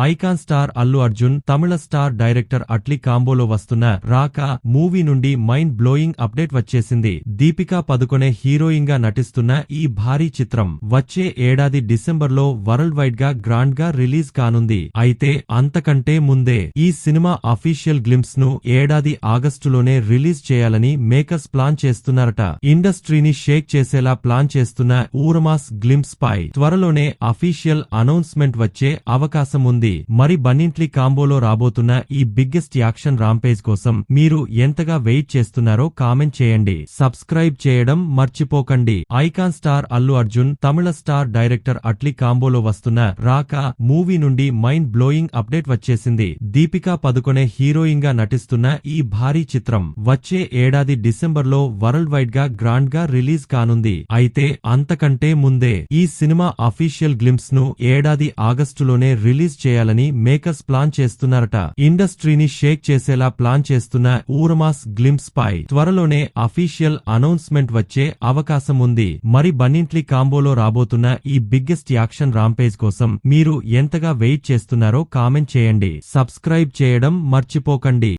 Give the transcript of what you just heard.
Icon star Allu Arjun, తమిళ star director Atlee కాంబోలో వస్తున్న రాక movie నుండి మైండ్ బ్లోయింగ్ అప్డేట్ వచ్చేసింది. దీపికా పదుకొనే హీరోయిన్ గా నటిస్తున్న ఈ భారీ చిత్రం వచ్చే ఏడాది డిసెంబర్లో వరల్డ్ వైడ్ గా గ్రాండ్ గా రిలీజ్ కానుంది. అయితే అంతకంటే ముందే ఈ సినిమా అఫీషియల్ గ్లింప్స్ ను ఏడాది ఆగస్టులోనే రిలీజ్ చేయాలని మేకర్స్ ప్లాన్ చేస్తున్నారట. ఇండస్ట్రీని షేక్ చేసేలా ప్లాన్ చేస్తున్న ఊరమాస్ గ్లింప్స్ పై త్వరలోనే అఫీషియల్ అనౌన్స్మెంట్ వచ్చే అవకాశం ఉంది. మరి బన్నింట్లీ కాంబోలో రాబోతున్న ఈ బిగ్గెస్ట్ యాక్షన్ రాంపేజ్ కోసం మీరు ఎంతగా వెయిట్ చేస్తున్నారో కామెంట్ చేయండి. సబ్స్క్రైబ్ చేయడం మర్చిపోకండి. ఐకాన్ స్టార్ అల్లు అర్జున్, తమిళ స్టార్ డైరెక్టర్ అట్లీ కాంబోలో వస్తున్న రాక మూవీ నుండి మైండ్ బ్లోయింగ్ అప్డేట్ వచ్చేసింది. దీపికా పదుకొనే హీరోయిన్ గా నటిస్తున్న ఈ భారీ చిత్రం వచ్చే ఏడాది డిసెంబర్లో వరల్డ్ వైడ్ గా గ్రాండ్ గా రిలీజ్ కానుంది. అయితే అంతకంటే ముందే ఈ సినిమా అఫీషియల్ గ్లింప్స్ ను ఏడాది ఆగస్టులోనే రిలీజ్ చేయాలని మేకర్స్ ప్లాన్ చేస్తున్నారట. ఇండస్ట్రీని షేక్ చేసేలా ప్లాన్ చేస్తున్న ఊరమాస్ గ్లింప్స్ పై త్వరలోనే అఫీషియల్ అనౌన్స్మెంట్ వచ్చే అవకాశం ఉంది. మరి బన్నింట్లీ కాంబోలో రాబోతున్న ఈ బిగ్గెస్ట్ యాక్షన్ రాంపేజ్ కోసం మీరు ఎంతగా వెయిట్ చేస్తున్నారో కామెంట్ చేయండి. సబ్స్క్రైబ్ చేయడం మర్చిపోకండి.